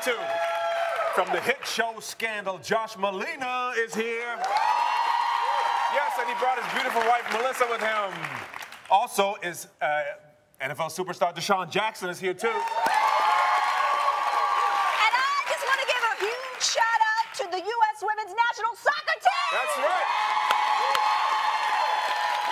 to. From the hit show Scandal, Josh Molina is here. Yes, and he brought his beautiful wife, Melissa, with him. Also is NFL superstar Deshaun Jackson is here, too. And I just want to give a huge shout-out to the USWNT national soccer team! That's right.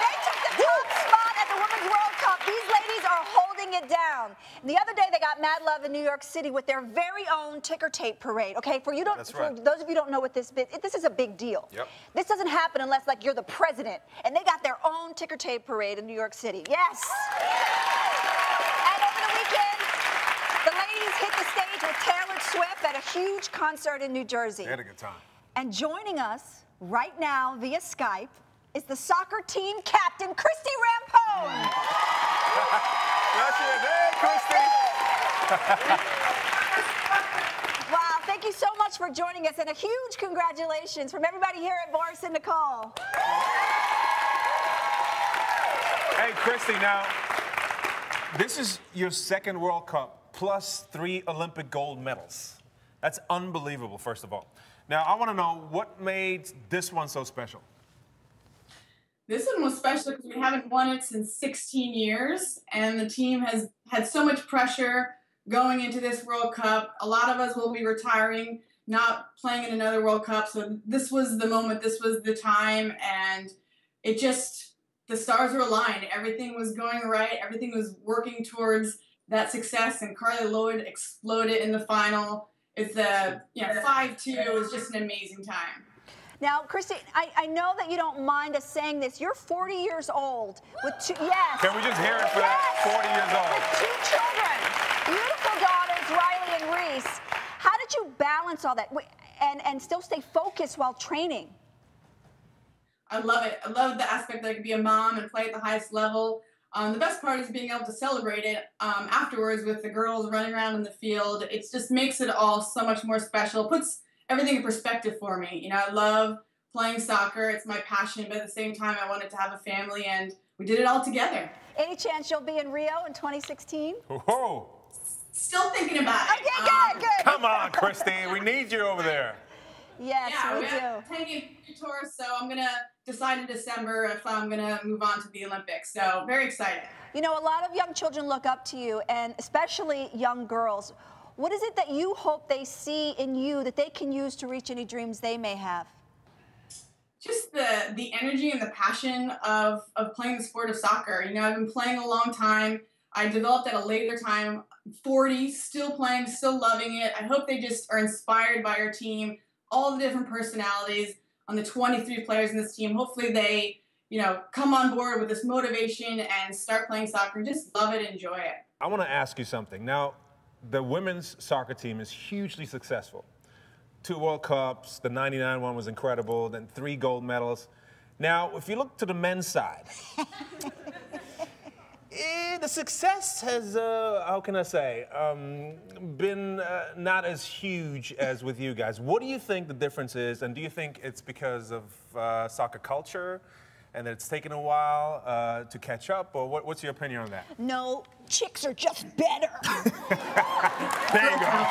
They took the top spot at the Women's World Cup. These ladies are holding it down. And the other day, they got mad love in New York City with their very own ticker tape parade. Okay, for those of you who don't know what this is a big deal. Yep. This doesn't happen unless, like, you're the president. And they got their own ticker tape parade in New York City. Yes. And over the weekend, the ladies hit the stage with Taylor Swift at a huge concert in New Jersey. They had a good time. And joining us right now via Skype is the soccer team captain, Christie Rampone. Hey, Christie. Wow, thank you so much for joining us, and a huge congratulations from everybody here at Boris and Nicole. Hey, Christie, now, this is your second World Cup plus 3 Olympic gold medals. That's unbelievable, first of all. Now, I want to know what made this one so special. This one was special because we haven't won it since 16 years, and the team has had so much pressure going into this World Cup. A lot of us will be retiring, not playing in another World Cup, so this was the moment, this was the time, and it just, the stars were aligned. Everything was going right, everything was working towards that success, and Carly Lloyd exploded in the final. It's a 5-2. It was just an amazing time. Now, Christie, I know that you don't mind us saying this. You're 40 years old with two, yes. Can we just hear it for that? 40 years old. With 2 children, beautiful daughters, Riley and Reese. How did you balance all that and still stay focused while training? I love it. I love the aspect that I could be a mom and play at the highest level. The best part is being able to celebrate it afterwards with the girls running around in the field. It just makes it all so much more special. Puts everything in perspective for me. You know, I love playing soccer. It's my passion, but at the same time, I wanted to have a family, and we did it all together. Any chance you'll be in Rio in 2016? Whoa. Still thinking about it. Okay, good. Come on, Christie. We need you over there. Yes, yeah, we do. 10-game tour, so I'm going to decide in December if I'm going to move on to the Olympics. So very excited. You know, a lot of young children look up to you, and especially young girls. What is it that you hope they see in you that they can use to reach any dreams they may have? Just the energy and the passion of playing the sport of soccer. You know, I've been playing a long time. I developed at a later time, 40, still playing, still loving it. I hope they just are inspired by our team, all the different personalities on the 23 players in this team. Hopefully they, you know, come on board with this motivation and start playing soccer and just love it, enjoy it. I want to ask you something. Now, the women's soccer team is hugely successful. 2 World Cups, the '99 one was incredible, then 3 gold medals. Now, if you look to the men's side, the success has, how can I say, been not as huge as with you guys. What do you think the difference is, and do you think it's because of soccer culture and that it's taken a while to catch up, or what's your opinion on that? No, chicks are just better. There you go.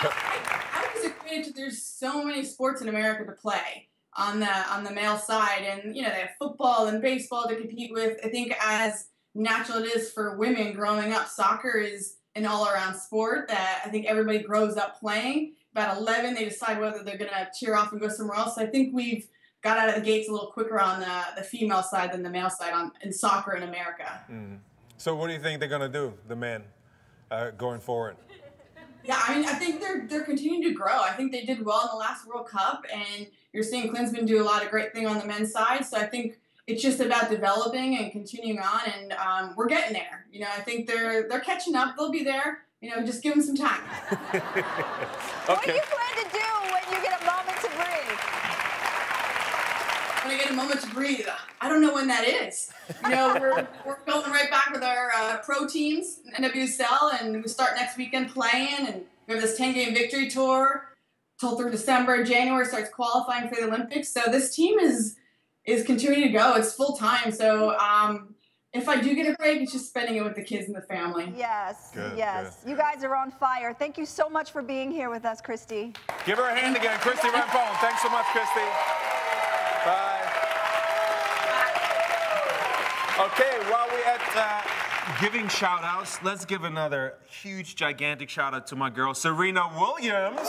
I was excited that there's so many sports in America to play on the male side, and you know they have football and baseball to compete with. I think as natural it is for women growing up, soccer is an all-around sport that I think everybody grows up playing. About 11, they decide whether they're going to cheer off and go somewhere else. So I think we've got out of the gates a little quicker on the female side than the male side in soccer in America. So what do you think they're going to do, the men, going forward? Yeah, I mean, I think they're continuing to grow. I think they did well in the last World Cup, and you're seeing Klinsmann do a lot of great things on the men's side. So I think it's just about developing and continuing on, and we're getting there. You know, I think they're catching up. They'll be there. You know, just give them some time. Okay. What do you plan to do when you get a moment to breathe? When I get a moment to breathe, I don't know when that is. You know, we're going right back with our pro teams in NWSL, and we start next weekend playing, and we have this 10-game victory tour till through December. January starts qualifying for the Olympics. So this team is continuing to go. It's full time. So if I do get a break, it's just spending it with the kids and the family. Yes, Good, yes. good. You guys are on fire. Thank you so much for being here with us, Christie. Give her a hand again, Christie Rampone. Thanks so much, Christie. Bye. Okay, while we're at giving shout-outs, let's give another huge, gigantic shout-out to my girl, Serena Williams.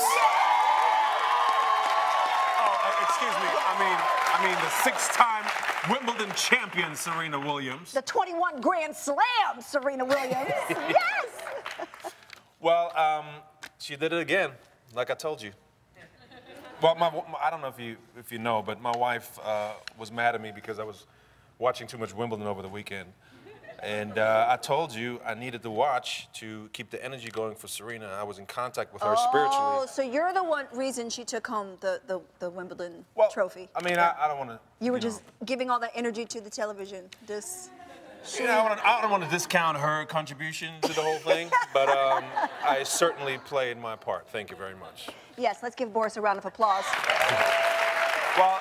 Oh, excuse me. I mean the six-time Wimbledon champion, Serena Williams. The 21 Grand Slam, Serena Williams. Yes! Well, she did it again, like I told you. Well, I don't know if you know, but my wife was mad at me because I was watching too much Wimbledon over the weekend. And I told you I needed to watch to keep the energy going for Serena. I was in contact with her spiritually. Oh, so you're the reason she took home the Wimbledon trophy. I mean, I don't want to. You were just giving all that energy to the television. I don't want to discount her contribution to the whole thing, but I certainly played my part. Thank you very much. Yes, let's give Boris a round of applause. Well,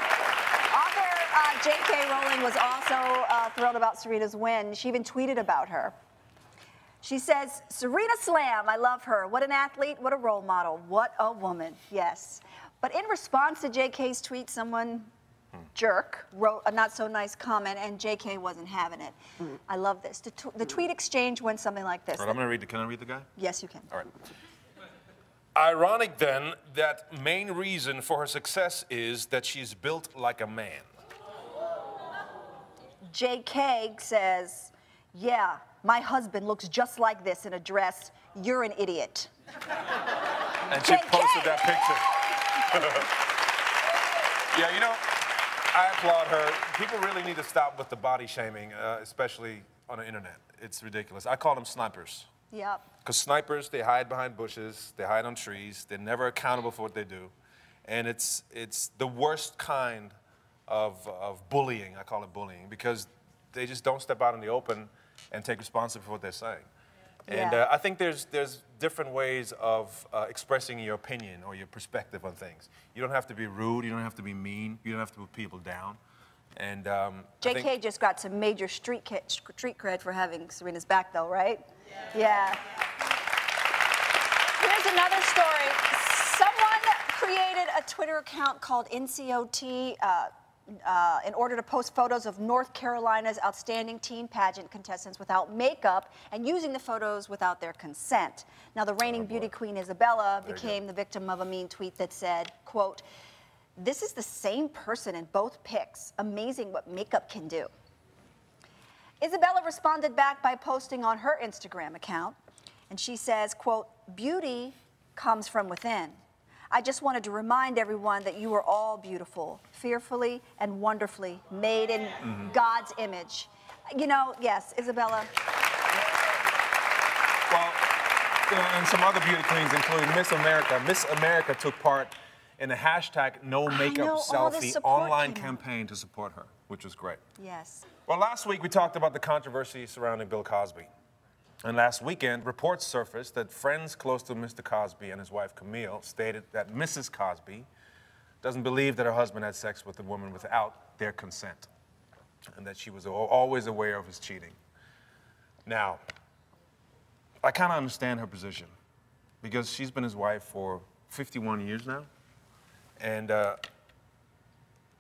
J.K. Rowling was also thrilled about Serena's win. She even tweeted about her. She says, Serena Slam, I love her. What an athlete, what a role model, what a woman, yes. But in response to J.K.'s tweet, someone, jerk, wrote a not so nice comment, and J.K. wasn't having it. I love this. The tweet exchange went something like this. All right, I'm going to read can I read the guy? Yes, you can. All right. Ironic, then, that main reason for her success is that she's built like a man. J.K. says, yeah, my husband looks just like this in a dress. You're an idiot. And she posted that picture. Yeah, you know, I applaud her. People really need to stop with the body shaming, especially on the internet. It's ridiculous. I call them snipers. Yep. Because snipers, they hide behind bushes, they hide on trees, they're never accountable for what they do. And it's the worst kind of bullying, I call it bullying, because they just don't step out in the open and take responsibility for what they're saying. And I think there's different ways of expressing your opinion or your perspective on things. You don't have to be rude, you don't have to be mean, you don't have to put people down. And J.K. just got some major street cred for having Serena's back, though, right? Yeah. Here's another story. Someone created a Twitter account called NCOT in order to post photos of North Carolina's outstanding teen pageant contestants without makeup and using the photos without their consent. Now, the reigning beauty queen Isabella became the victim of a mean tweet that said, quote, "This is the same person in both pics. Amazing what makeup can do." Isabella responded back by posting on her Instagram account, and she says, quote, "Beauty comes from within. I just wanted to remind everyone that you are all beautiful, fearfully and wonderfully made in God's image." You know, yes, Isabella. Well, you know, and some other beauty queens, including Miss America. Miss America took part in a hashtag No Makeup Selfie online campaign to support her, which was great. Yes. Well, last week we talked about the controversy surrounding Bill Cosby. And last weekend, reports surfaced that friends close to Mr. Cosby and his wife Camille stated that Mrs. Cosby doesn't believe that her husband had sex with a woman without their consent, and that she was always aware of his cheating. Now, I kind of understand her position, because she's been his wife for 51 years now. And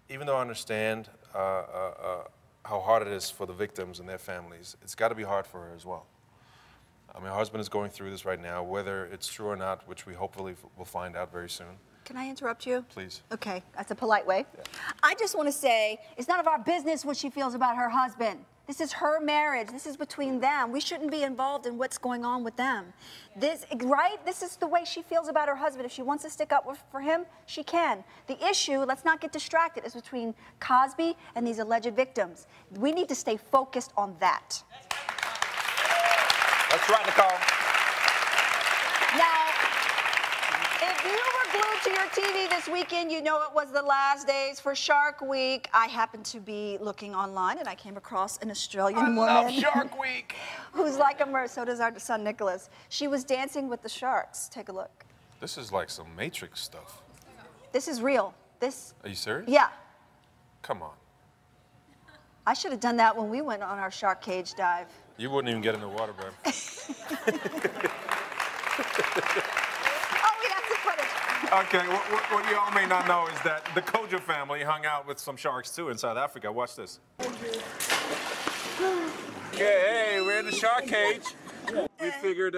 even though I understand how hard it is for the victims and their families, it's got to be hard for her as well. I mean, her husband is going through this right now, whether it's true or not, which we hopefully will find out very soon. Can I interrupt you? Please. Okay, that's a polite way. Yeah. I just want to say, it's none of our business what she feels about her husband. This is her marriage. This is between them. We shouldn't be involved in what's going on with them. Right? This is the way she feels about her husband. If she wants to stick up for him, she can. The issue, let's not get distracted, is between Cosby and these alleged victims. We need to stay focused on that. That's right, Nicole. Now, if you were glued to your TV this weekend, you know it was the last days for Shark Week. I happened to be looking online, and I came across an Australian woman. I love Shark Week. Who's like a mermaid. So does our son, Nicholas. She was dancing with the sharks. Take a look. This is like some Matrix stuff. This is real. Are you serious? Yeah. Come on. I should have done that when we went on our shark cage dive. You wouldn't even get in the water, babe. Oh, we have some footage. Okay, what you all may not know is that the Kodjoe family hung out with some sharks too in South Africa. Watch this. Hey, we're in the shark cage. We figured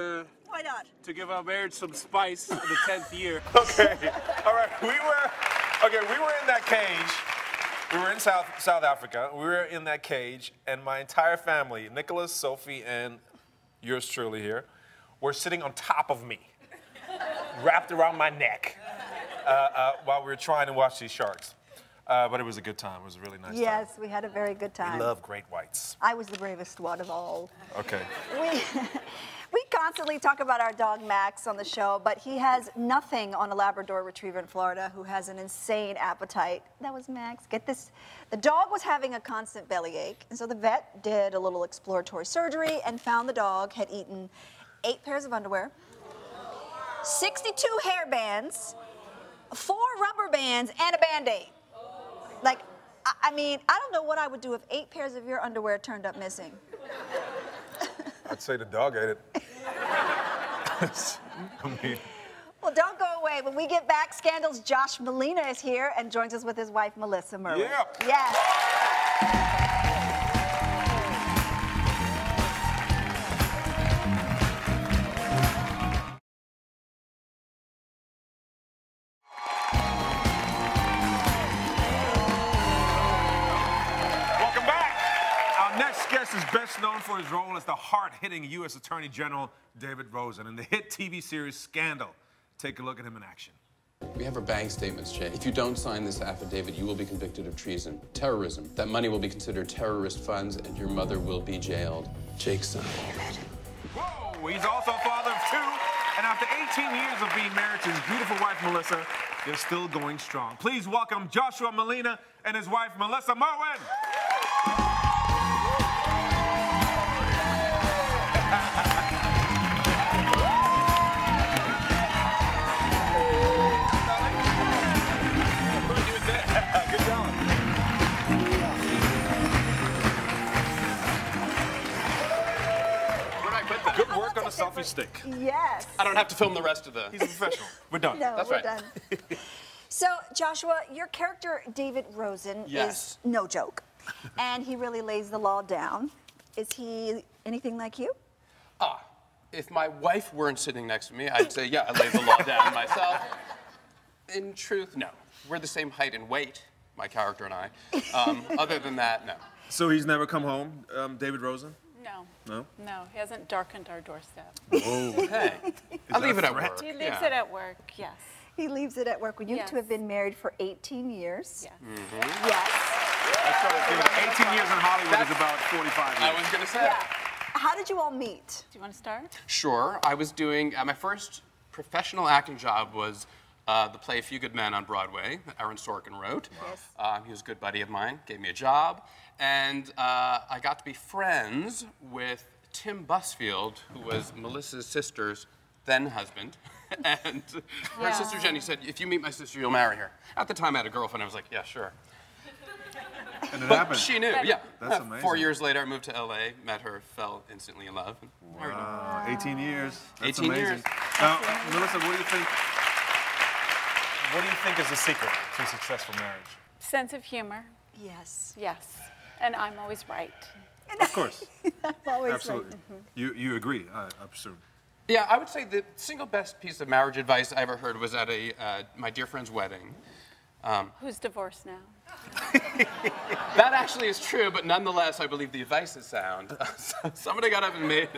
Why not? to give our marriage some spice in the 10th year. Okay, all right, we were in that cage. We were in South Africa. We were in that cage, and my entire family, Nicholas, Sophie, and yours truly here, were sitting on top of me, wrapped around my neck, while we were trying to watch these sharks. But it was a good time. It was a really nice time. Yes, we had a very good time. We love great whites. I was the bravest one of all. Okay. We constantly talk about our dog Max on the show, but he has nothing on a Labrador Retriever in Florida who has an insane appetite. That was Max. Get this. The dog was having a constant bellyache, and so the vet did a little exploratory surgery and found the dog had eaten 8 pairs of underwear, 62 hair bands, 4 rubber bands, and a Band-Aid. Like, I mean, I don't know what I would do if 8 pairs of your underwear turned up missing. I'd say the dog ate it. I mean, Well, don't go away. When we get back, Scandal's Josh Molina is here and joins us with his wife, Melissa Murray. Yeah. Yes. welcome back. Our next guest is best known for his role as the hard-hitting U.S. Attorney General David Rosen in the hit TV series Scandal. Take a look at him in action. We have our bank statements, Jay. If you don't sign this affidavit, you will be convicted of treason, terrorism. That money will be considered terrorist funds, and your mother will be jailed. Jake, sign. Whoa, he's also a father of 2, and after 18 years of being married to his beautiful wife, Melissa, they're still going strong. Please welcome Joshua Molina and his wife, Melissa Merwin. Good work on a selfie stick. Yes. I don't have to film the rest of the... He's a professional. We're done. No, That's we're right. done. So, Joshua, your character, David Rosen, Yes. is no joke. And he really lays the law down. Is he anything like you? If my wife weren't sitting next to me, I'd say, yeah, I laid the law down myself. In truth, no. We're the same height and weight, my character and I. Other than that, no. So he's never come home, David Rosen? No. No? No, he hasn't darkened our doorstep. Whoa. Hey, I leave it at work. He leaves it at work, yes. He leaves it at work. Well, you Yes. two have been married for 18 years. Yes. Yes. That's right. 18 years in Hollywood is about 45 years. I was going to say. Yeah. How did you all meet? Do you want to start? Sure. I was doing, my first professional acting job was the play A Few Good Men on Broadway that Aaron Sorkin wrote. Yes. He was a good buddy of mine, gave me a job, and I got to be friends with Tim Busfield, who was Melissa's sister's then husband. And her sister Jenny said, if you meet my sister, you'll marry her. At the time, I had a girlfriend. I was like, yeah, sure. And it But happened. she knew, yeah. That's amazing. 4 years later, I moved to LA, met her, fell instantly in love, and married her. Wow, 18 years. That's 18 amazing. years. Now, Melissa, what do you think? What do you think is the secret to a successful marriage? Sense of humor, Yes. yes. And I'm always right. Of course. Always Absolutely. You agree, I presume. Yeah, I would say the single best piece of marriage advice I ever heard was at my dear friend's wedding. Who's divorced now? That actually is true, but nonetheless, I believe the advice is sound. Somebody got up and made,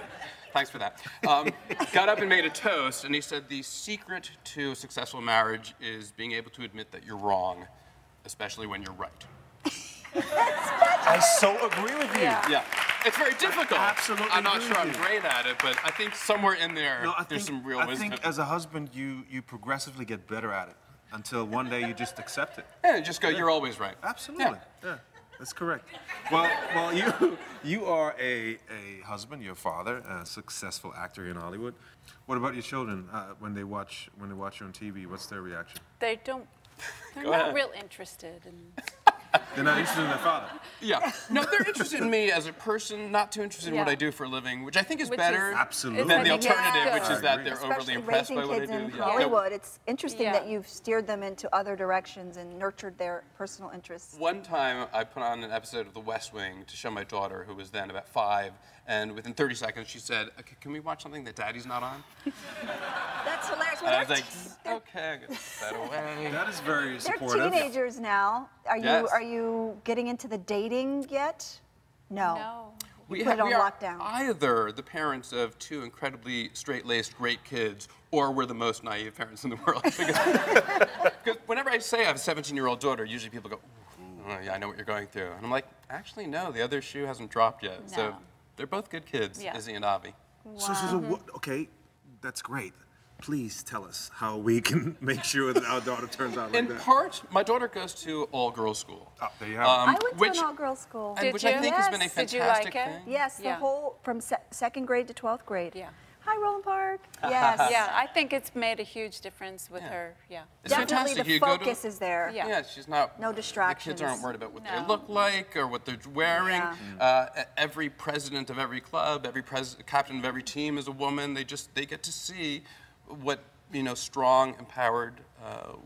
thanks for that, got up and made a toast, and he said the secret to a successful marriage is being able to admit that you're wrong, especially when you're right. I so agree with you. Yeah, it's very difficult. Absolutely I'm not agree sure I'm with you. great at it, but I think somewhere in there, No, there's some real I wisdom. think as a husband, you progressively get better at it until one day you just accept it. Yeah, just go, you're always right. Absolutely. Yeah, that's correct. Well, you are a husband, you're a father, a successful actor in Hollywood. What about your children when they watch you on TV? What's their reaction? They're Go not ahead. real interested in They're not interested in their father. Yeah. No, they're interested in me as a person, not too interested in what I do for a living, which I think is better absolutely than the I think alternative, which is that they're Especially overly impressed by what I raising do. kids in Yeah. Hollywood, it's interesting Yeah. that you've steered them into other directions and nurtured their personal interests. One time, I put on an episode of The West Wing to show my daughter, who was then about 5, and within 30 seconds, she said, okay, can we watch something that Daddy's not on? That's hilarious. And I was like, okay, I got that away. That is very They're supportive. teenagers now. Yes. Are you getting into the dating yet? No. No. We put it on we are lockdown. either the parents of 2 incredibly straight-laced, great kids, or we're the most naive parents in the world. Because whenever I say I have a 17-year-old daughter, usually people go, oh, yeah, I know what you're going through. And I'm like, actually, no, the other shoe hasn't dropped yet. So No. they're both good kids, Yeah. Izzy and Avi. So what, okay, that's great. Please tell us how we can make sure that our daughter turns out like In that. part, my daughter goes to all-girls school. Oh, there you have I went to which- an all-girls school. And Did which you? I think has been a Yes. Did you fantastic like it? thing. Yes, the Yeah. whole, from second grade to 12th grade. Yeah. Hi, Roland Park. Yes. Yeah, I think it's made a huge difference with her. Yeah. It's Definitely fantastic. the You go to- focus is there. Yeah. Yeah, she's not. No The distractions. kids aren't worried about what they No. look like or what they're wearing. Yeah. Every president of every club, every captain of every team is a woman. They get to see what strong, empowered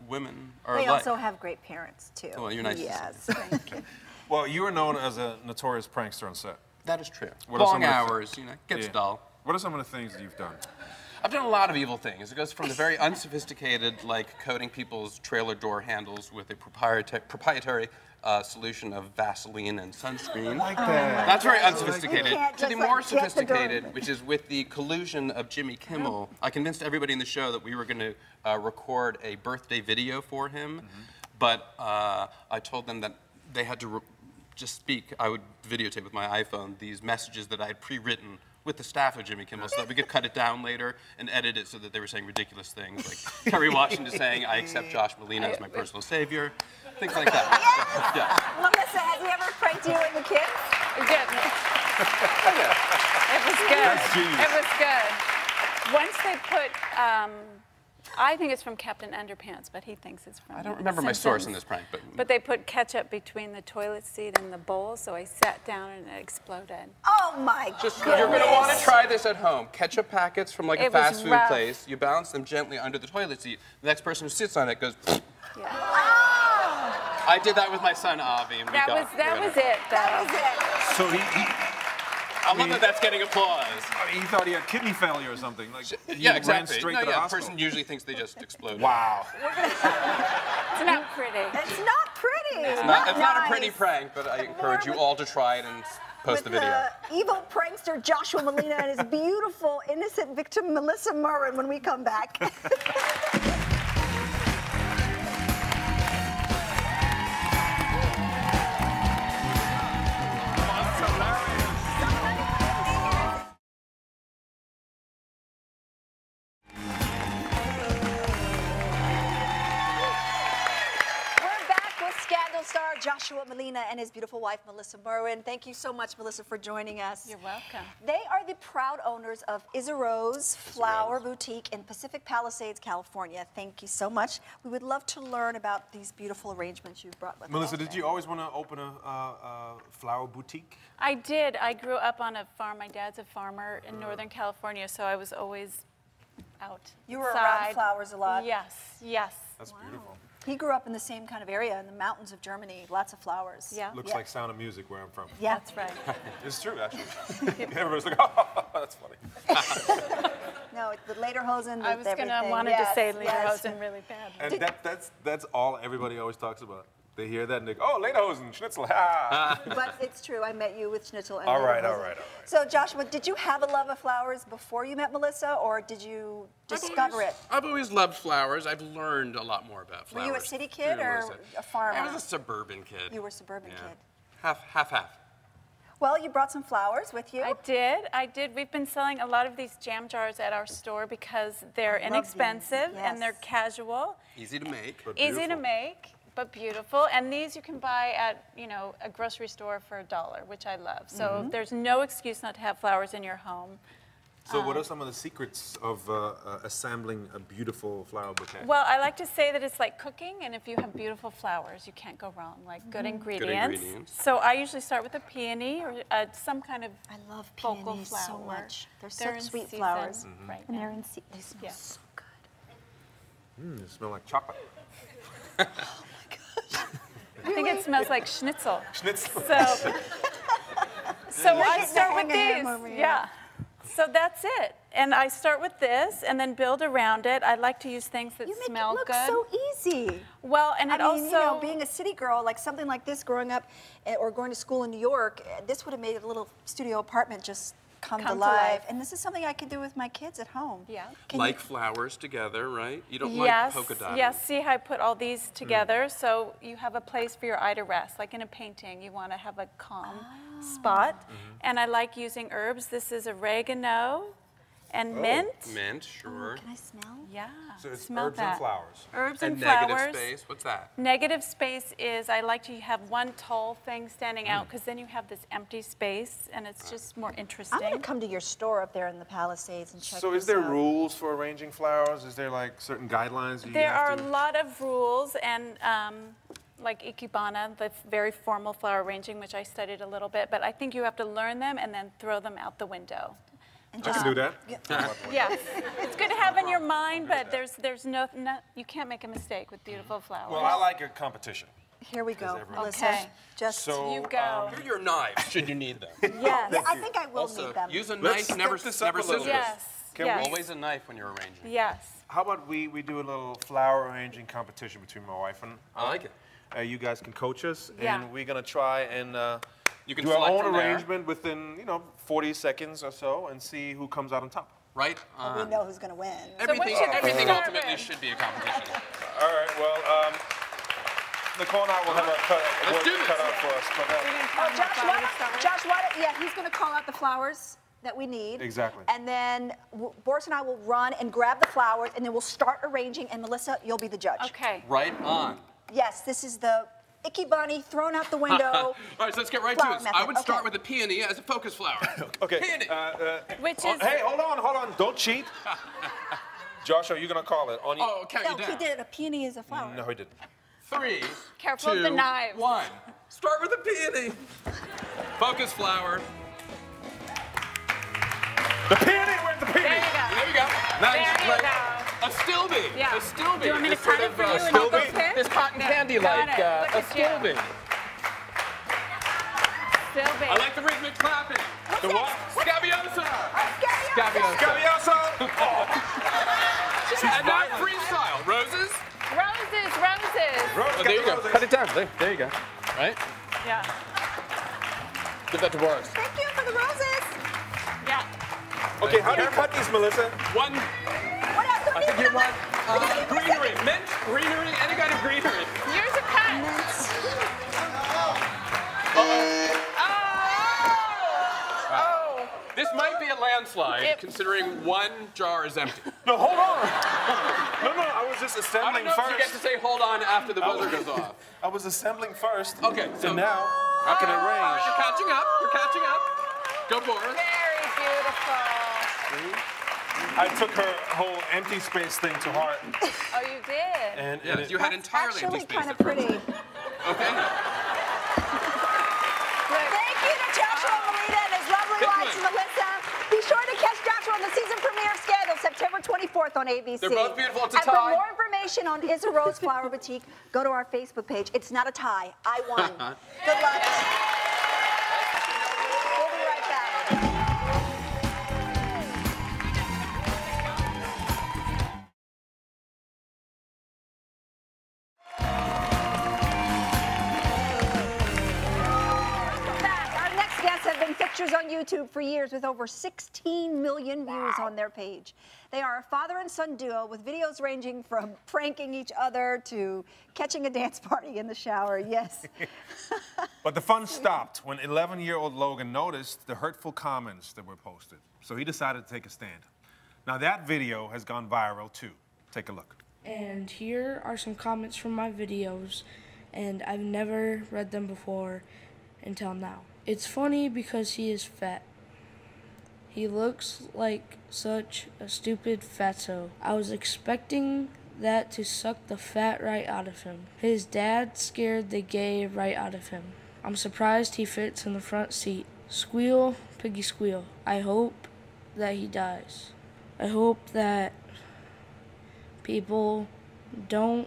women are They like. also have great parents, too. Well, you're nice to Yes. say. Thank you. Well, you are known as a notorious prankster on set. That is true. What are some Long of the hours, gets Yeah. dull. What are some of the things that you've done? I've done a lot of evil things. It goes from the very unsophisticated, like coating people's trailer door handles with a proprietary solution of Vaseline and sunscreen. Like that. That's very You unsophisticated. can't To the just, more like, get the sophisticated, gun. which is with the collusion of Jimmy Kimmel. I convinced everybody in the show that we were going to record a birthday video for him, but I told them that they had to just speak. I would videotape with my iPhone these messages that I had pre-written with the staff of Jimmy Kimmel so that we could cut it down later and edit it so that they were saying ridiculous things, like Kerry Washington saying, I accept Josh Molina as my personal savior, things like that. Yeah. Melissa, has he ever pranked you and the kids? Good. It was good. That's genius. It was good. Once they put, I think it's from Captain Underpants, but he thinks it's from I don't remember my source in this prank, But they put ketchup between the toilet seat and the bowl, so I sat down and it exploded. Oh, my Just, goodness. you're going to want to try this at home. Ketchup packets from like a It was fast food rough. place. You balance them gently under the toilet seat. The next person who sits on it goes, Yeah. I did that with my son, Avi. And That was it, though. That was it. So I love that that's getting applause. he thought he had kidney failure or something. Like, he Yeah, ran exactly. straight No, to the yeah, the hospital. person usually thinks they just exploded. Wow. It's not pretty. It's not pretty. It's not a nice. pretty prank, but I encourage you all to try it and post the With video. evil prankster Joshua Molina and his beautiful, innocent victim Melissa Murrin when we come back. We're back with Scandal star Joshua Molina and his beautiful wife Melissa Murrin. Thank you so much, Melissa, for joining us. You're welcome. They are the proud owners of Isaro's Flower Boutique in Pacific Palisades, California. Thank you so much. We would love to learn about these beautiful arrangements you brought with Melissa, us. did you always want to open a flower boutique? I did. I grew up on a farm. My dad's a farmer in Northern California, so I was always out. You were around outside. flowers a lot? Yes, yes. That's beautiful. He grew up in the same kind of area in the mountains of Germany, lots of flowers. Yeah. Looks Yeah. like Sound of Music where I'm from. Yeah. That's right. It's true, actually. Everybody's like, oh, that's funny. No, the Lederhosen with I was everything. wanted Yes, to say yes. Lederhosen really bad. And that's all everybody always talks about. They hear that and they go, oh, Lederhosen, Schnitzel, ha. But it's true. I met you with Schnitzel and All right, Lederhosen. all right, all right. So, Joshua, did you have a love of flowers before you met Melissa, or did you discover it? I've always loved flowers. I've learned a lot more about Were flowers. you a city kid through or Melissa. a farmer? I was a suburban kid. You were a suburban Yeah. kid. Half. Well, you brought some flowers with you. I did. We've been selling a lot of these jam jars at our store because they're love inexpensive these, and they're yes. casual, Easy to make. easy to make, but beautiful. And these you can buy at, a grocery store for $1, which I love. So there's no excuse not to have flowers in your home. So what are some of the secrets of assembling a beautiful flower bouquet? Well, I like to say that it's like cooking, and if you have beautiful flowers, you can't go wrong. Like good ingredients. So I usually start with a peony or some kind of I love focal peonies flower. so much. They're in such sweet season flowers. right And now. they're in season. They smell so good. They smell like chocolate. I think it smells like schnitzel. Schnitzel. So I getting start the with hang of him these. over here. Yeah. So that's it. And I start with this and then build around it. I like to use things that You make smell it look good. so easy. Well, and I it mean, also you know, being a city girl, like something like this growing up or going to school in New York, this would have made a little studio apartment just come to life. And this is something I can do with my kids at home. Yeah. Like flowers together, right? You don't Yes, like polka dotting. yes. See how I put all these together? So you have a place for your eye to rest. Like in a painting, you want to have a calm spot. And I like using herbs. This is oregano and mint. Mint, sure. Can I smell? Yeah. So it's smell herbs that. and flowers. Herbs And and negative flowers. space, what's that? Negative space is I like to have one tall thing standing out because then you have this empty space and it's just more interesting. I'm going to come to your store up there in the Palisades and check So this is there out. rules for arranging flowers? Is there like certain guidelines? There are a lot of rules and like Ikebana, the very formal flower arranging, which I studied a little bit, but I think you have to learn them and then throw them out the window. I can do that. Yes, it's good to have in your mind, but there's no you can't make a mistake with beautiful flowers. Well, I like a competition. Here we go, Melissa. Okay. Just So, You go. Here are your knives, should you need them. yes. I think I will Also, need them. use a Let's knife, never step this up a scissors. little bit. Yes. Can yes. Always a knife when you're arranging. Yes. How about we do a little flower arranging competition between my wife and I like it. you guys can coach us, Yeah. and we're gonna try and You can do our select own from there. arrangement within 40 seconds or so, and see who comes out on top. Right We on. know who's going to win. Everything, should everything we start ultimately with? should be a competition. All right. Well, Nicole and I will have a Let's work do this. cut out for us. But, Josh, yeah, he's going to call out the flowers that we need. Exactly. And then Boris and I will run and grab the flowers, and then we'll start arranging, and Melissa, you'll be the judge. Okay. Right on. Yes, this is the Ikebana thrown out the window. All right, so let's get right to Flower it. method, I would start okay. with a peony as a focus flower. okay. Peony. Which is Hey, hold on. Don't cheat. Josh, are you gonna call it? On you? Oh, count No, you down. he did. A peony is a flower. No, he didn't. 3, Careful of 2, the knives. 1. Start with a peony. Focus flower. The peony. Where's the peony? there you go. There we go. Nice. There you Like go. a stilby. Yeah. A stilby. Do you want me to This cut sort it for of, you and I'll go stilby? pick? This cotton There. candy Got like it. Look a at you. stilby. Still big. I like the rhythmic clapping. The what? Scabiosa. Scabiosa. Scabioso. And now freestyle. Roses. Roses. Oh, there you go. Cut it down. There you go. Right? Yeah. Give that to Boris. Thank you for the roses. Yeah. Okay, how do you cut these, Melissa? One. What else do we I need? think you want greenery. Mint, greenery, any kind of greenery. Here's a cut. Oh. This might be a landslide, considering one jar is empty. No, hold on. No, I was just I assembling don't know if you get to first. say hold on after the buzzer goes off. I was assembling first. Okay, So so- now I can arrange. You're catching up. You're catching up. Go, Boris. Very beautiful. I took her whole empty space thing to heart. Oh, you did. And Yes, you had entirely empty Actually, space kind at of first. pretty. Okay. Thank you to Joshua Molina and his lovely Good wife, one. Melissa. Be sure to catch Joshua on the season premiere scheduled September 24th on ABC. They're both beautiful. It's a And for tie. more information on Is a Rose Flower Boutique, go to our Facebook page. It's not a tie. I won. Good luck. We'll be right back. Our next guests have been pictures on YouTube for years with over 16 million views on their page. They are a father and son duo with videos ranging from pranking each other to catching a dance party in the shower. Yes. But the fun stopped when 11-year-old Logan noticed the hurtful comments that were posted. So he decided to take a stand. Now that video has gone viral too. Take a look. And here are some comments from my videos, and I've never read them before until now. It's funny because he is fat. He looks like such a stupid fatso. I was expecting that to suck the fat right out of him. His dad scared the gay right out of him. I'm surprised he fits in the front seat. Squeal, piggy squeal. I hope that he dies. I hope that people don't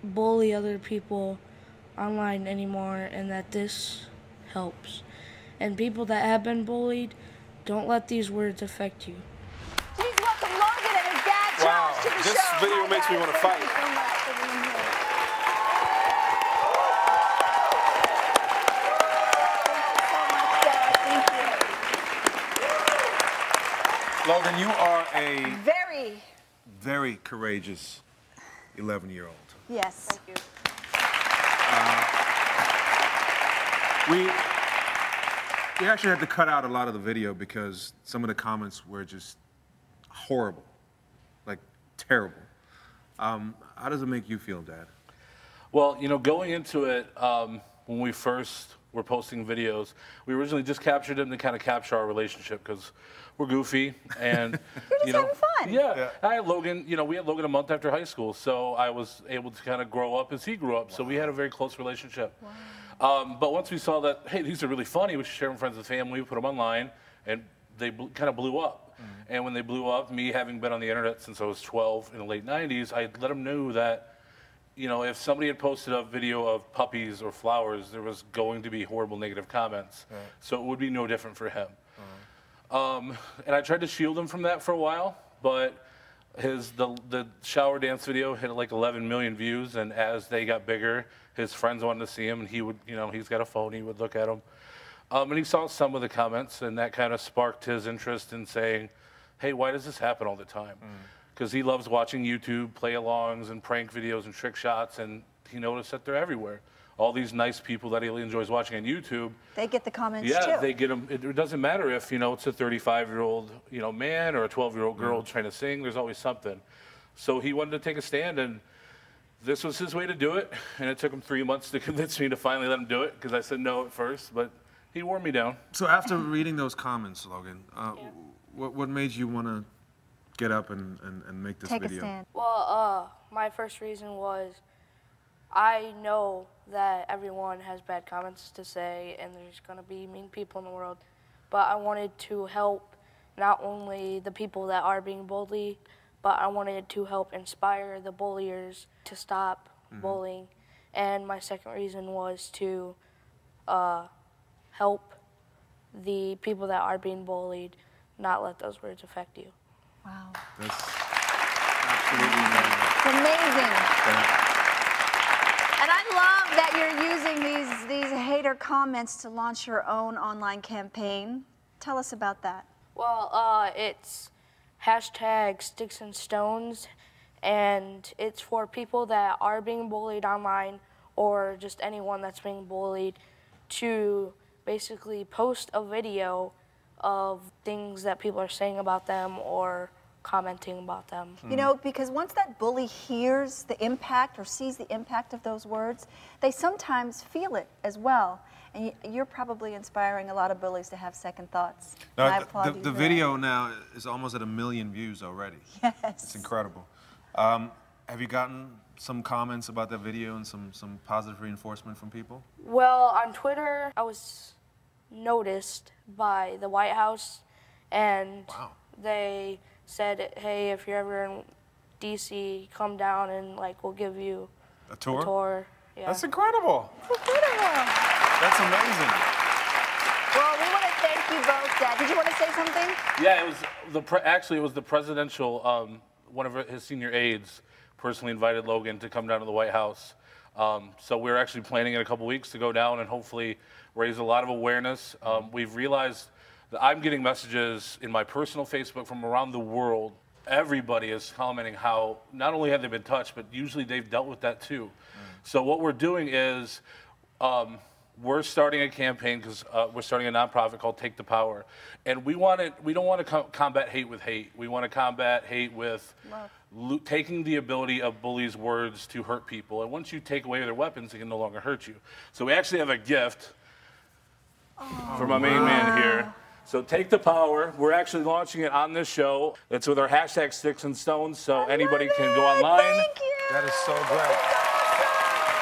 bully other people online anymore and that this helps. And people that have been bullied, don't let these words affect you. Please welcome Logan and his dad, Josh, to the show. This video makes me want to fight. Thank you so much for being here. Thank you so much, Dad. Thank you. Logan, you are a Very. very courageous 11-year-old. Yes. Thank you. We actually had to cut out a lot of the video because some of the comments were just horrible, like terrible. How does it make you feel, Dad? Well, you know, going into it, when we first were posting videos, we originally just captured them to kind of capture our relationship because we're goofy and You're just having fun. Yeah. I had Logan, you know, we had Logan a month after high school, so I was able to kind of grow up as he grew up. Wow. So we had a very close relationship. Wow. But once we saw that, hey, these are really funny, we should share them with friends and family, we put them online, and they kind of blew up. Mm-hmm. And when they blew up, me having been on the internet since I was 12 in the late 90s, I let them know that, you know, if somebody had posted a video of puppies or flowers, there was going to be horrible negative comments. Right. So it would be no different for him. And I tried to shield him from that for a while, but the shower dance video hit like 11 million views, and as they got bigger, his friends wanted to see him, and he would, you know, he's got a phone, he would look at them. And he saw some of the comments, and that kind of sparked his interest in saying, hey, why does this happen all the time? Because he loves watching YouTube play-alongs and prank videos and trick shots, and he noticed that they're everywhere. All these nice people that he enjoys watching on YouTube. They get the comments too. Yeah, they get them. It doesn't matter if, you know, it's a 35-year-old, you know, man or a 12-year-old girl trying to sing. There's always something. So he wanted to take a stand, and this was his way to do it. And it took him 3 months to convince me to finally let him do it, because I said no at first, but he wore me down. So after reading those comments, Logan, what made you want to get up and make this video? Take a stand. Well, my first reason was I know that everyone has bad comments to say and there's going to be mean people in the world, but I wanted to help not only the people that are being bullied, but I wanted to help inspire the bulliers to stop bullying. And my second reason was to help the people that are being bullied not let those words affect you. Wow. That's absolutely amazing. It's amazing. And I love that you're using these hater comments to launch your own online campaign. Tell us about that. Well, it's hashtag Sticks and Stones, and it's for people that are being bullied online or just anyone that's being bullied to basically post a video of things that people are saying about them or commenting about them. You know, because once that bully hears the impact or sees the impact of those words, they sometimes feel it as well. And you're probably inspiring a lot of bullies to have second thoughts. Now, the video now is almost at 1 million views already. Yes. It's incredible. Have you gotten some comments about that video and some positive reinforcement from people? Well, on Twitter, I was noticed by the White House, and they said, hey, if you're ever in DC, come down and like we'll give you a tour. Yeah. That's incredible. Incredible. That's amazing. Well, we want to thank you both, Dad. Did you want to say something? Yeah, it was actually it was the presidential, one of his senior aides personally invited Logan to come down to the White House. So we're actually planning in a couple weeks to go down and hopefully raise a lot of awareness. We've realized that I'm getting messages in my personal Facebook from around the world. Everybody is commenting how not only have they been touched, but usually they've dealt with that too. So what we're doing is we're starting a campaign because we're starting a nonprofit called Take the Power, and we don't want to combat hate with hate. We want to combat hate with taking the ability of bullies' words to hurt people. And once you take away their weapons, they can no longer hurt you. So we actually have a gift for my main man here. So take the power. We're actually launching it on this show. It's with our hashtag Sticks and Stones, so anybody can go online. Thank you. That is so great.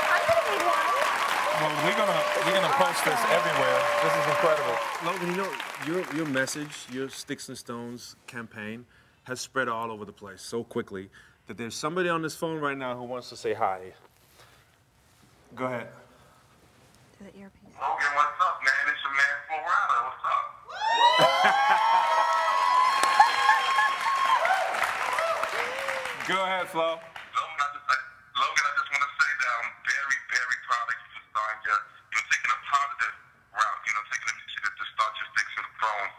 I'm gonna need one. Well, we're gonna post this everywhere. This is incredible. Logan, you know, your message, your Sticks and Stones campaign has spread all over the place so quickly that there's somebody on this phone right now who wants to say hi. Go ahead. Do the earpiece. Logan, what's up, man? It's your man, Flo Rida. What's up? Go ahead, Flo. Logan, I just want to say that I'm very, very proud of you for starting you're taking a positive route, taking an initiative to start your Sticks and Stones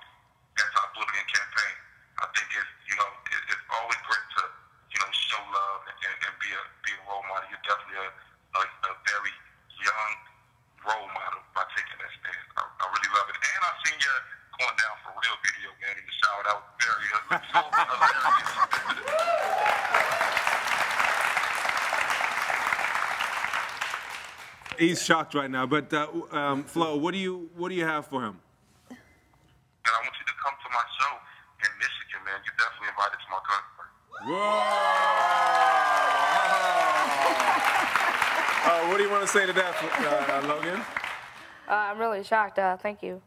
anti-bullying campaign. I think it's always great to, show love and be a role model. You're definitely a very young role model by taking that stand. I really love it. And I've seen you going down for real video, man, in the shower. That was very hilarious. He's shocked right now, but Flo, what do you have for him? And I want you to come to my show in Michigan, man. You're definitely invited to my concert. Whoa! What do you want to say to that, Logan? I'm really shocked. Thank you.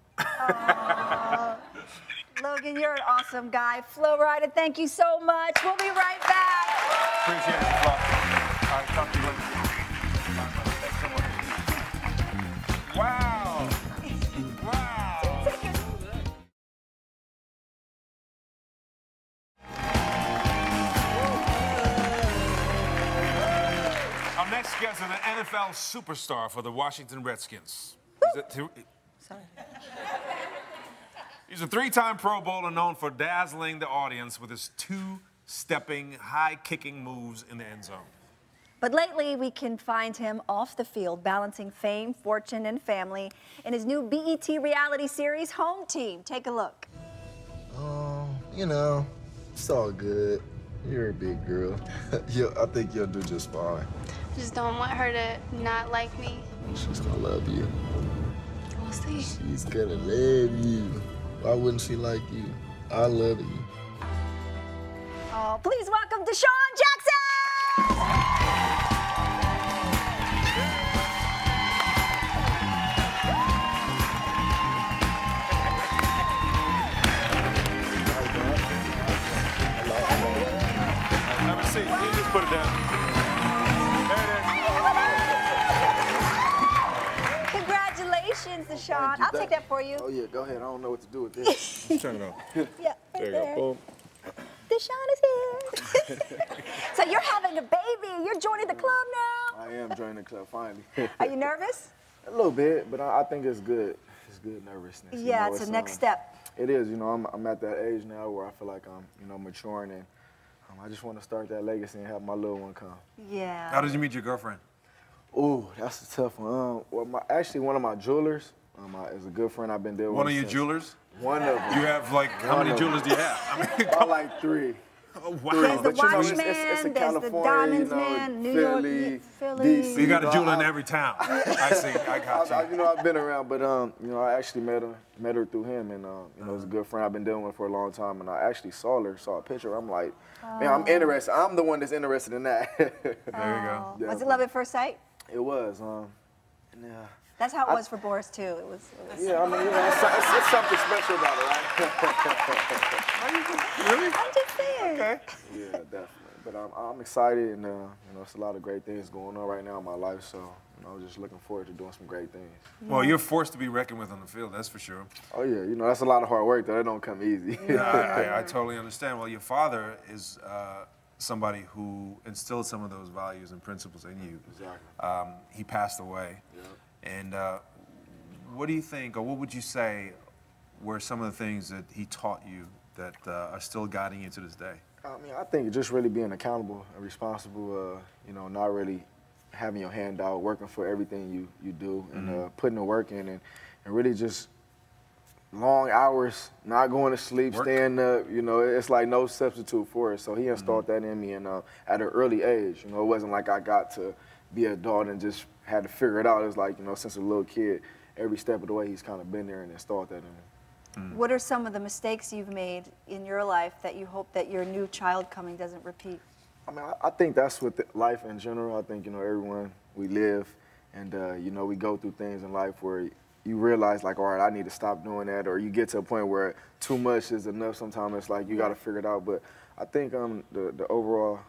Logan, you're an awesome guy. Flo Rida, thank you so much. We'll be right back. Appreciate it, Flo. All right, talk to you later. Thanks so much. Wow. Wow. Our next guest is an NFL superstar for the Washington Redskins. Sorry. He's a three-time Pro Bowler known for dazzling the audience with his two-stepping, high-kicking moves in the end zone. But lately, we can find him off the field, balancing fame, fortune, and family in his new BET reality series, Home Team. Take a look. It's all good. You're a big girl. I think you'll do just fine. Just don't want her to not like me. She's gonna love you. We'll see. She's gonna love you. Why wouldn't she like you? I love you. Oh, please welcome DeSean Jackson! Have a seat. You just put it down. There it is. Congratulations, DeSean. I'll take that for you. Oh, yeah, go ahead. I don't know what to do with this. Turn it off. Yeah, right There you go. Boom. DeSean is here. So you're having a baby. You're joining the club now. I am joining the club, finally. Are you nervous? A little bit, but I think it's good. It's good nervousness. Yeah, it's the next step. It is. I'm at that age now where I feel like I'm, maturing, and I just want to start that legacy and have my little one come. Yeah. How did you meet your girlfriend? Ooh, that's a tough one. Actually, one of my jewelers is a good friend I've been dealing with. One of your jewelers? One of them. You have, how many jewelers do you have? Like 3. Oh, wow. There's the But Watchman, it's a there's California, the Diamonds Man, New York, Philly. DC. You got a jeweler in every town. I see. I got you. I've been around, but I actually met her through him, and it was a good friend I've been dealing with for a long time, and I actually saw a picture. I'm like, man, I'm interested. I'm the one that's interested in that. There you go. Was it love at first sight? It was. Yeah. That's how it was for Boris too. It was. Yeah, it's something special about it, right? Really? I'm just saying. Okay. Yeah, definitely. But I'm excited, and it's a lot of great things going on right now in my life. So I'm just looking forward to doing some great things. Well, you're forced to be reckoned with on the field, that's for sure. Oh yeah, that's a lot of hard work. That don't come easy. Yeah, I totally understand. Well, your father is somebody who instilled some of those values and principles in you. Exactly. He passed away. Yep. And what do you think, or what would you say were some of the things that he taught you that are still guiding you to this day? I think just really being accountable and responsible, not really having your hand out, working for everything you do, and putting the work in, and really just long hours, not going to sleep, staying up, it's like no substitute for it. So he installed that in me, and at an early age, it wasn't like I got to be an adult and just had to figure it out. It was like, since a little kid, every step of the way he's kind of been there and installed that in me. What are some of the mistakes you've made in your life that you hope that your new child coming doesn't repeat? I mean, I think that's with life in general. I think, you know, everyone, we live and, you know, we go through things in life where you realize, like, all right, I need to stop doing that, or you get to a point where too much is enough. Sometimes it's like you got to figure it out. But I think the overall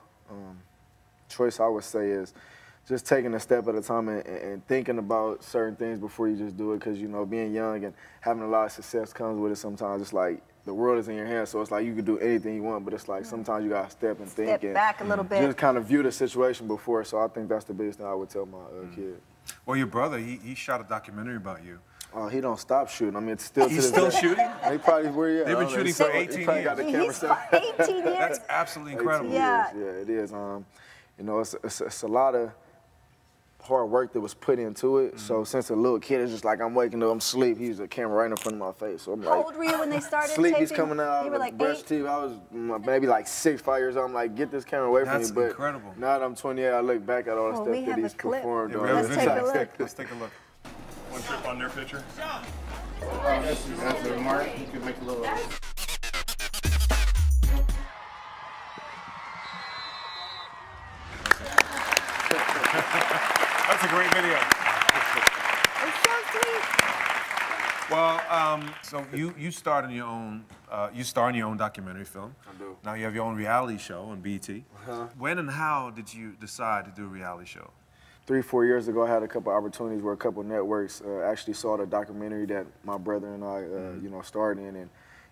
choice I would say is just taking a step at a time and thinking about certain things before you just do it, because, you know, being young and having a lot of success comes with it sometimes. It's like the world is in your hands, so it's like you can do anything you want, but it's like sometimes you got to step and think. Step back a little bit. Just kind of view the situation before. So I think that's the biggest thing I would tell my kid. Well, your brother, he shot a documentary about you. He don't stop shooting. I mean, it's still He's still shooting? He probably where he at. They've been shooting for 18 years. Got the camera set. 18 years. That's absolutely incredible. Yeah, it is. You know, it's a lot of hard work that was put into it. So since a little kid, it's just like I'm waking up, I'm asleep. He's a camera right in front of my face. So I'm How like, old were you when they started sleep, taping? he's coming out. You were like breast 8? teeth. I was maybe like 6, 5 years old. I'm like, get this camera away from me. That's But incredible. now that I'm 28, I look back at all the stuff that he's performed. Let's take a look. Let's take a look. One trip on their picture. As a remark, you could make a little. That's a great video. It's so sweet. Well, so you starred in your own documentary film. I do. Now you have your own reality show on BET. When and how did you decide to do a reality show? 3, 4 years ago, I had a couple opportunities where a couple networks actually saw the documentary that my brother and I, you know, starred in, and you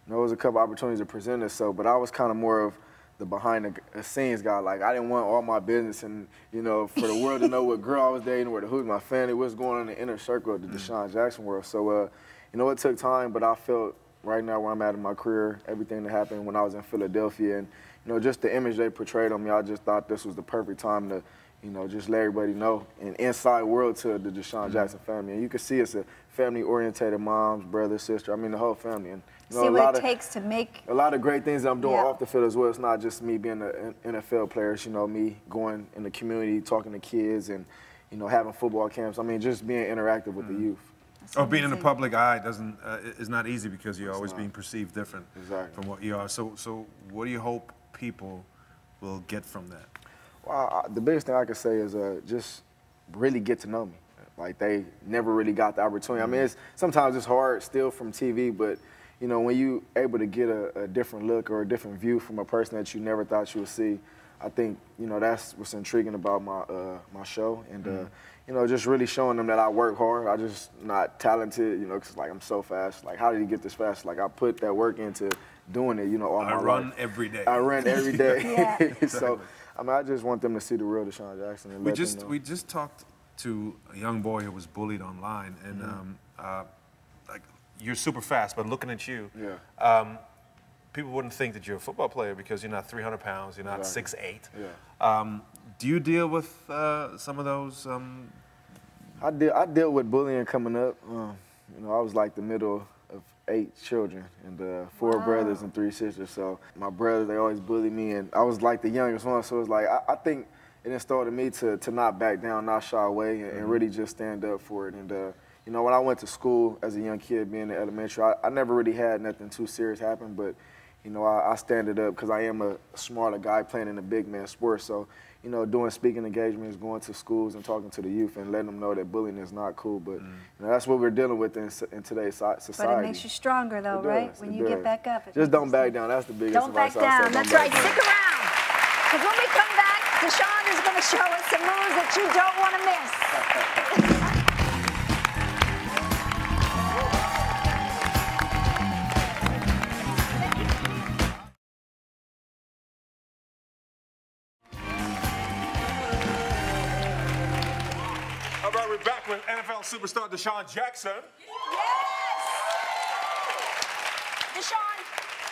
know, it was a couple opportunities to present itself. But I was kind of more of the behind the scenes guy. Like, I didn't want all my business and, you know, for the world to know what girl I was dating, who's my family, what's going on in the inner circle of the Deshaun Jackson world. So, you know, it took time, but I felt right now where I'm at in my career, everything that happened when I was in Philadelphia, and you know, just the image they portrayed on me, I just thought this was the perfect time to, you know, just let everybody know an inside world to the Deshaun Jackson family. And you can see it's a family-oriented, moms, brothers, sister. I mean, the whole family. And you know, See what it takes to make a lot of great things that I'm doing off the field as well. It's not just me being an NFL player. It's, you know, me going in the community, talking to kids, and you know, having football camps. I mean, just being interactive with the youth. Oh, being in the public eye is not easy because you're always being perceived different from what you are. So what do you hope people will get from that? Well, the biggest thing I can say is just really get to know me. Like, they never really got the opportunity. I mean, sometimes it's hard still from TV, but you know, when you able to get a different look or a different view from a person that you never thought you would see, I think, you know, that's what's intriguing about my show, and you know, just really showing them that I work hard. I just not talented, you know, because like I'm so fast. Like, how did you get this fast? Like, I put that work into doing it, you know, all my life. I run every day. I run every day. So, I mean, I just want them to see the real Deshaun Jackson. And we just talked to a young boy who was bullied online, and like, you're super fast, but looking at you, people wouldn't think that you're a football player because you're not 300 pounds, you're not 6'8". Do you deal with some of those? I dealt with bullying coming up. You know, I was like the middle of 8 children and 4 brothers and 3 sisters. So my brothers, they always bullied me, and I was like the youngest one. So it was like, I think it instilled in me to not back down, not shy away, and really just stand up for it. And you know, when I went to school as a young kid, being in elementary, I never really had nothing too serious happen, but you know, I stand it up because I am a smarter guy playing in a big man sport. So, you know, doing speaking engagements, going to schools and talking to the youth and letting them know that bullying is not cool. But you know, that's what we're dealing with in today's society. But it makes you stronger, though, right? When you get back up. Just don't back down. That's the biggest advice. Don't back down. That's right. Stick around. Because when we come back, Deshaun is going to show us some moves that you don't want to miss. All right, we're back with NFL superstar Deshaun Jackson. Deshaun,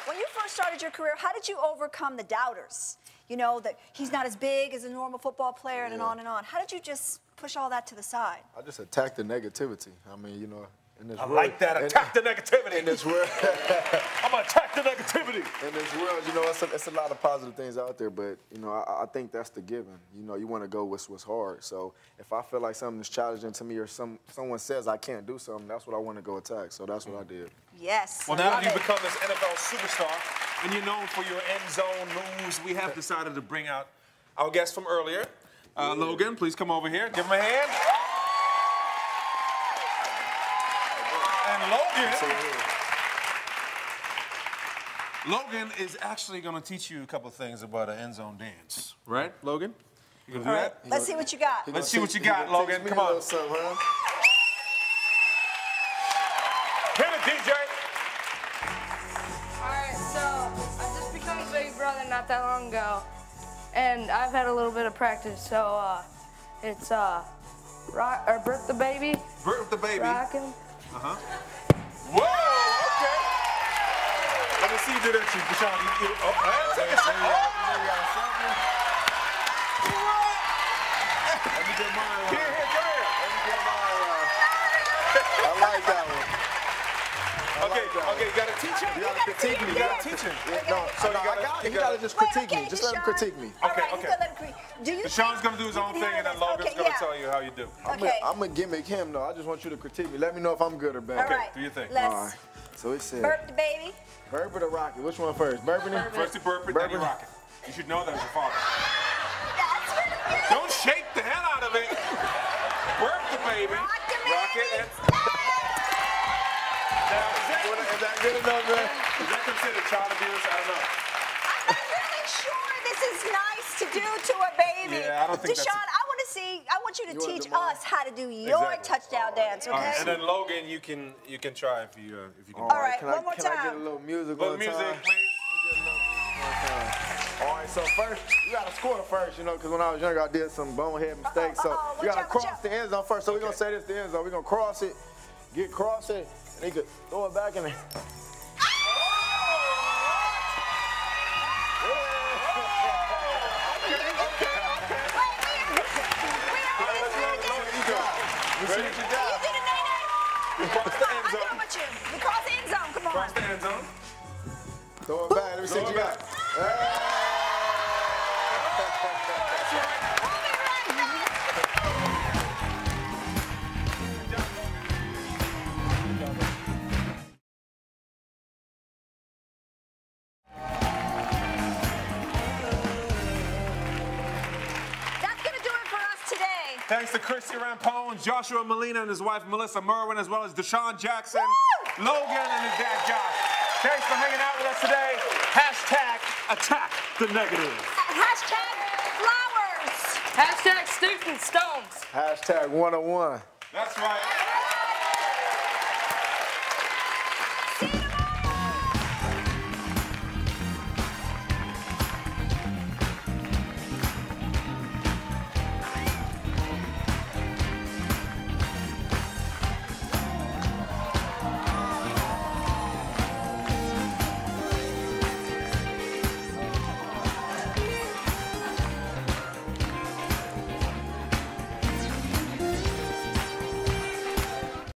when you first started your career, how did you overcome the doubters? You know, that he's not as big as a normal football player and on and on. How did you just push all that to the side? I just attacked the negativity. I mean, you know, I like that. Attack the negativity. In this world. I'm going to attack the negativity. In this world, you know, it's a lot of positive things out there, but, you know, I think that's the given. You know, you want to go with what's hard. So if I feel like something is challenging to me or someone says I can't do something, that's what I want to go attack. So that's what I did. Yes. Well, now that you've become this NFL superstar and you're known for your end zone moves, we have decided to bring out our guest from earlier. Logan, please come over here. Give him a hand. And Logan is actually going to teach you a couple of things about an end zone dance. Right, Logan? You going to do that? Let's see what you got. Let's see what you got, Logan. Come on. Hit it, DJ. All right, so I just became a big brother not that long ago, and I've had a little bit of practice. So it's birth the baby. Birth the baby. Rockin'. Whoa, okay. Let me see you do that, Deshaun. Take a second. Let me get mine. Here, go ahead. Let me get mine. I like that one. Okay, you gotta teach him. You gotta critique me. You gotta teach him. You gotta just critique me. Just let him critique me. Okay. Deshaun's gonna do his own thing, and then Logan's gonna tell you how you do. I'm gonna gimmick him though. I just want you to critique me. Let me know if I'm good or bad. Okay, do your thing. All right. So it said. Burp the baby. Burp it or rock it? Which one first? Burping it? First you burp it, then you rock it. You should know that as a father. Don't shake the hell out of it. Burp the baby. Rock it. Now, is that good enough, man? Is that considered child abuse? I don't know. I'm not really sure this is nice to do to a baby. Yeah, I don't think Deshaun, I want you to teach us how to do your touchdown dance, okay? Right. And then Logan, you can try if you can. All right, one more time. Can I get a little music one time? Please. All right, so first, you gotta score first, you know, because when I was younger, I did some bonehead mistakes. So you gotta cross the end zone first. So we're gonna say this the end zone. We're gonna cross it, cross it, and he could throw it back in there. Ready? You did it, Nene. Cross the end zone. I'm with you. We cross the end zone. Come on. Cross the end zone. Throw it back. Let me see what you got. Thanks to Christie, Rampone, Joshua Molina and his wife Melissa Merwin, as well as Deshaun Jackson, Logan and his dad Josh. Thanks for hanging out with us today. Hashtag attack the negative. Hashtag flowers. Hashtag sticks and stones. Hashtag 101. That's right. See you tomorrow.